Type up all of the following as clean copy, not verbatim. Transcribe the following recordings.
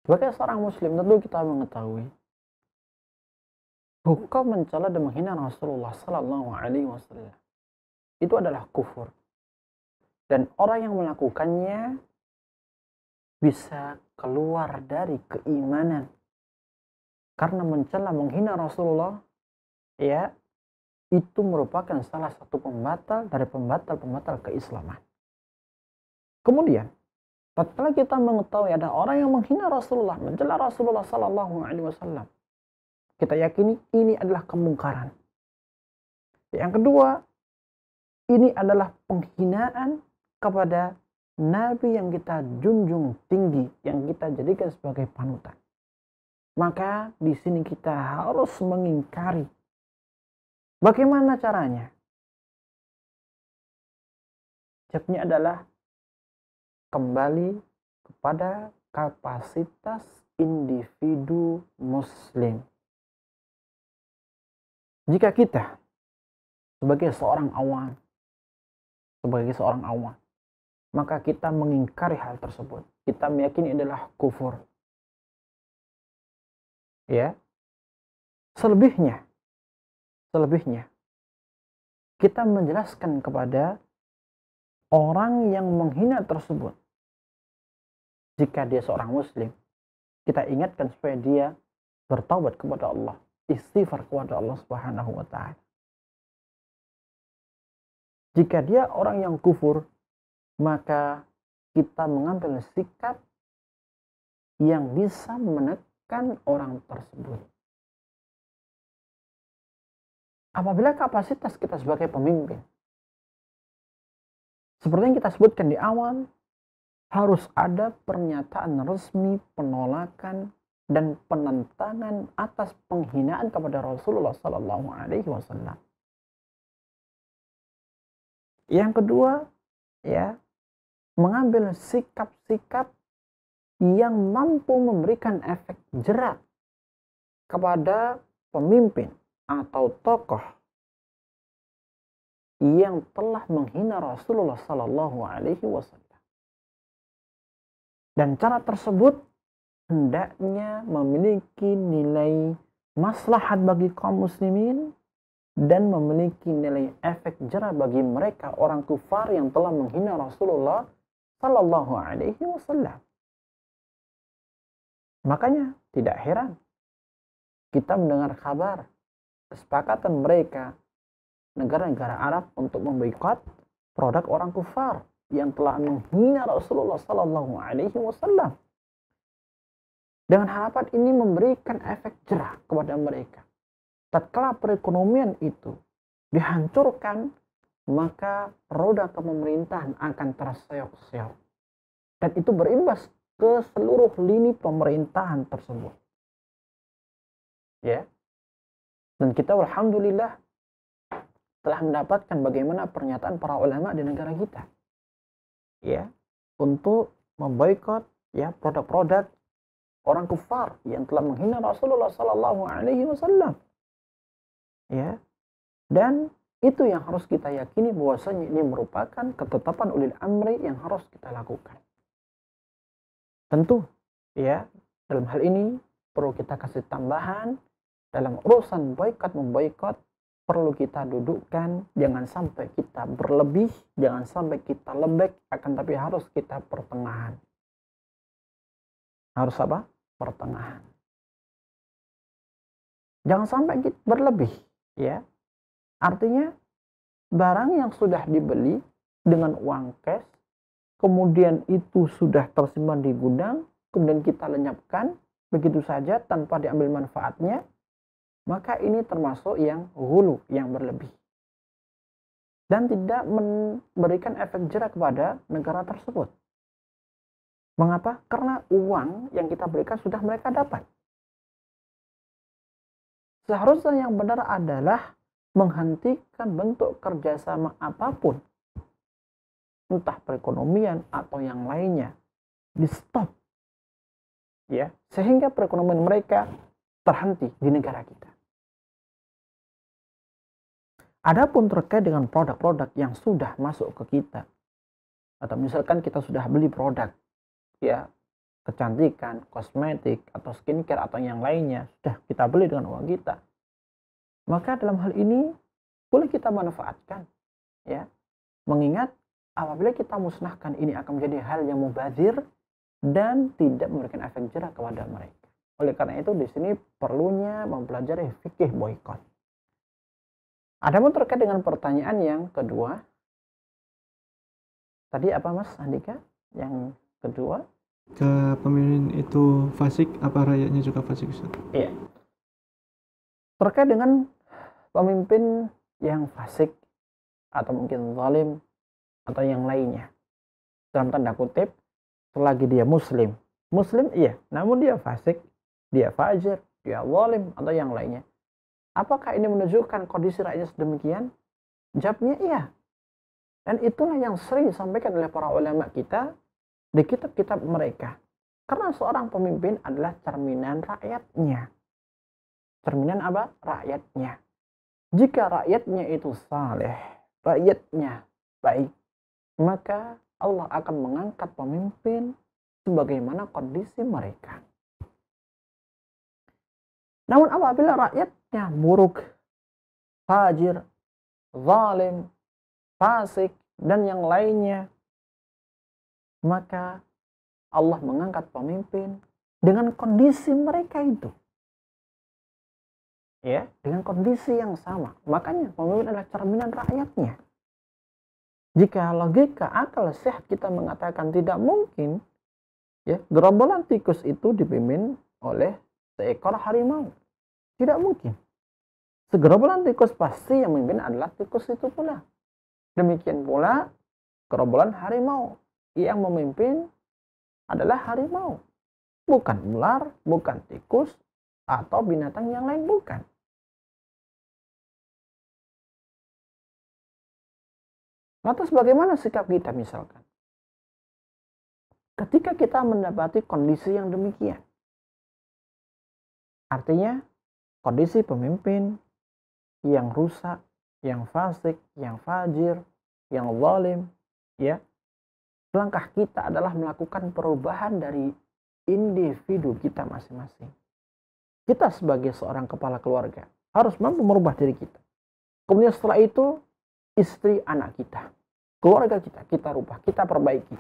Sebagai seorang muslim tentu kita mengetahui hukum mencela dan menghina Rasulullah Sallallahu Alaihi Wasallam itu adalah kufur, dan orang yang melakukannya bisa keluar dari keimanan karena mencela menghina Rasulullah, ya, itu merupakan salah satu pembatal dari pembatal-pembatal keislaman. Kemudian tatkala kita mengetahui ada orang yang menghina Rasulullah, mencela Rasulullah Sallallahu Alaihi Wasallam, kita yakini ini adalah kemungkaran. Yang kedua, ini adalah penghinaan kepada Nabi yang kita junjung tinggi, yang kita jadikan sebagai panutan. Maka di sini kita harus mengingkari. Bagaimana caranya? Jawabnya adalah kembali kepada kapasitas individu muslim. Jika kita sebagai seorang awam, maka kita mengingkari hal tersebut. Kita meyakini adalah kufur. Ya. Selebihnya kita menjelaskan kepada orang yang menghina tersebut. Jika dia seorang muslim, kita ingatkan supaya dia bertaubat kepada Allah, istighfar kepada Allah Subhanahu wa taala. Jika dia orang yang kufur, maka kita mengambil sikap yang bisa menekan orang tersebut. Apabila kapasitas kita sebagai pemimpin, seperti yang kita sebutkan di awal, harus ada pernyataan resmi penolakan dan penentangan atas penghinaan kepada Rasulullah Sallallahu Alaihi Wasallam. Yang kedua, ya, mengambil sikap-sikap yang mampu memberikan efek jerak kepada pemimpin atau tokoh yang telah menghina Rasulullah Sallallahu Alaihi Wasallam. Dan cara tersebut hendaknya memiliki nilai maslahat bagi kaum muslimin dan memiliki nilai efek jerah bagi mereka orang kufar yang telah menghina Rasulullah Sallallahu Alaihi Wasallam. Makanya tidak heran kita mendengar kabar kesepakatan mereka, negara-negara Arab, untuk memboikot produk orang kufar yang telah menghina Rasulullah Sallallahu Alaihi Wasallam. Dengan harapan ini memberikan efek jerah kepada mereka. Tatkala perekonomian itu dihancurkan, maka roda kepemerintahan akan terseok-seok. Dan itu berimbas ke seluruh lini pemerintahan tersebut. Ya. Dan kita alhamdulillah telah mendapatkan bagaimana pernyataan para ulama di negara kita. Ya, untuk memboikot ya produk-produk orang kufar yang telah menghina Rasulullah Sallallahu Alaihi Wasallam. Ya. Dan itu yang harus kita yakini bahwasanya ini merupakan ketetapan ulil amri yang harus kita lakukan. Tentu ya, dalam hal ini perlu kita kasih tambahan, dalam urusan boikot memboikot perlu kita dudukkan, jangan sampai kita berlebih, jangan sampai kita lembek, akan tapi harus kita pertengahan. Harus apa? Pertengahan. Jangan sampai kita berlebih, ya. Artinya barang yang sudah dibeli dengan uang cash, kemudian itu sudah tersimpan di gudang, kemudian kita lenyapkan begitu saja tanpa diambil manfaatnya, maka ini termasuk yang ghulu, yang berlebih. Dan tidak memberikan efek jerah kepada negara tersebut. Mengapa? Karena uang yang kita berikan sudah mereka dapat. Seharusnya yang benar adalah menghentikan bentuk kerjasama apapun, entah perekonomian atau yang lainnya, di stop. Ya, sehingga perekonomian mereka terhenti di negara kita. Adapun terkait dengan produk-produk yang sudah masuk ke kita, atau misalkan kita sudah beli produk, ya, kecantikan, kosmetik, atau skincare, atau yang lainnya, sudah kita beli dengan uang kita. Maka dalam hal ini, boleh kita manfaatkan. Ya, mengingat apabila kita musnahkan, ini akan menjadi hal yang mubazir dan tidak memberikan efek jerah kepada mereka. Oleh karena itu, di sini perlunya mempelajari fikih boykot. Adapun terkait dengan pertanyaan yang kedua, tadi apa Mas Andika? Yang kedua? Jika pemimpin itu fasik, apa rakyatnya juga fasik, Ustaz? Iya. Terkait dengan pemimpin yang fasik atau mungkin zalim atau yang lainnya, dalam tanda kutip, selagi dia muslim iya, namun dia fasik, dia fajir, dia zalim atau yang lainnya, apakah ini menunjukkan kondisi rakyatnya sedemikian? Jawabnya iya. Dan itulah yang sering disampaikan oleh para ulama kita di kitab-kitab mereka. Karena seorang pemimpin adalah cerminan rakyatnya. Cerminan apa? Rakyatnya. Jika rakyatnya itu saleh, rakyatnya baik, maka Allah akan mengangkat pemimpin sebagaimana kondisi mereka. Namun apabila rakyatnya buruk, fajir, zalim, fasik, dan yang lainnya, maka Allah mengangkat pemimpin dengan kondisi mereka itu. Ya, dengan kondisi yang sama. Makanya pemimpin adalah cerminan rakyatnya. Jika logika akal sehat kita mengatakan tidak mungkin, ya, gerombolan tikus itu dipimpin oleh seekor harimau. Tidak mungkin. Segerombolan tikus pasti yang memimpin adalah tikus itu pula. Demikian pula gerombolan harimau. Yang memimpin adalah harimau. Bukan ular, bukan tikus, atau binatang yang lain, bukan. Lantas bagaimana sikap kita misalkan? Ketika kita mendapati kondisi yang demikian. Artinya, kondisi pemimpin yang rusak, yang fasik, yang fajir, yang zalim, ya. Langkah kita adalah melakukan perubahan dari individu kita masing-masing. Kita sebagai seorang kepala keluarga harus mampu merubah diri kita. Kemudian setelah itu, istri anak kita, keluarga kita rubah, kita perbaiki.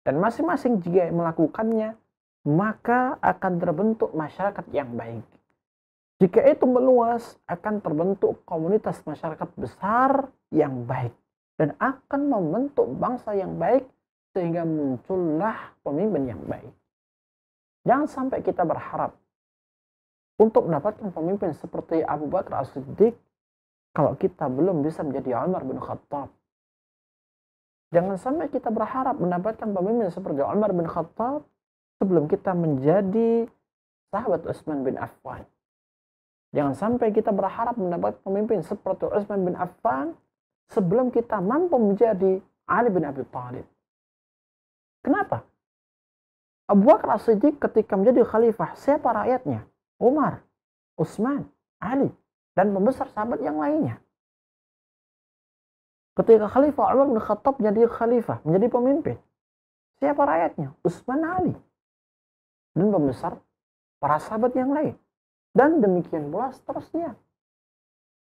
Dan masing-masing jika melakukannya, maka akan terbentuk masyarakat yang baik. Jika itu meluas, akan terbentuk komunitas masyarakat besar yang baik. Dan akan membentuk bangsa yang baik, sehingga muncullah pemimpin yang baik. Jangan sampai kita berharap untuk mendapatkan pemimpin seperti Abu Bakar As-Siddiq kalau kita belum bisa menjadi Umar bin Khattab. Jangan sampai kita berharap mendapatkan pemimpin seperti Umar bin Khattab sebelum kita menjadi sahabat Utsman bin Affan. Jangan sampai kita berharap mendapat pemimpin seperti Utsman bin Affan sebelum kita mampu menjadi Ali bin Abi Thalib. Kenapa? Abu Bakar As-Siddiq ketika menjadi khalifah, siapa rakyatnya? Umar, Utsman, Ali, dan pembesar sahabat yang lainnya. Ketika Khalifah Umar bin Khattab menjadi khalifah, menjadi pemimpin, siapa rakyatnya? Utsman, Ali, dan pembesar para sahabat yang lain. Dan demikian pula seterusnya.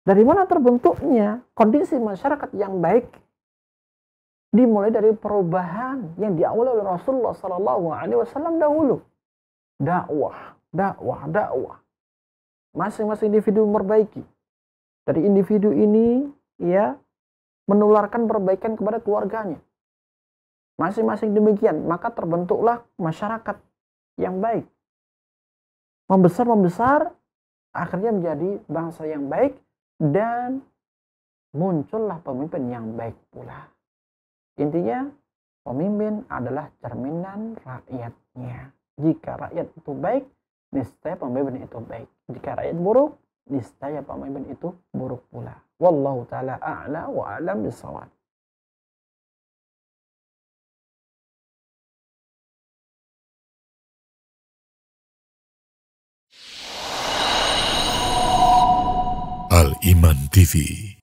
Dari mana terbentuknya kondisi masyarakat yang baik? Dimulai dari perubahan yang diawali oleh Rasulullah SAW dahulu. Dakwah. Masing-masing individu memperbaiki. Dari individu ini, ya, menularkan perbaikan kepada keluarganya. Masing-masing demikian, maka terbentuklah masyarakat yang baik. Membesar, akhirnya menjadi bangsa yang baik, dan muncullah pemimpin yang baik pula. Intinya, pemimpin adalah cerminan rakyatnya. Jika rakyat itu baik, niscaya pemimpin itu baik. Jika rakyat buruk, niscaya pemimpin itu buruk pula. Wallahu ta'ala a'la wa a'lam bishawab. Al-Iman TV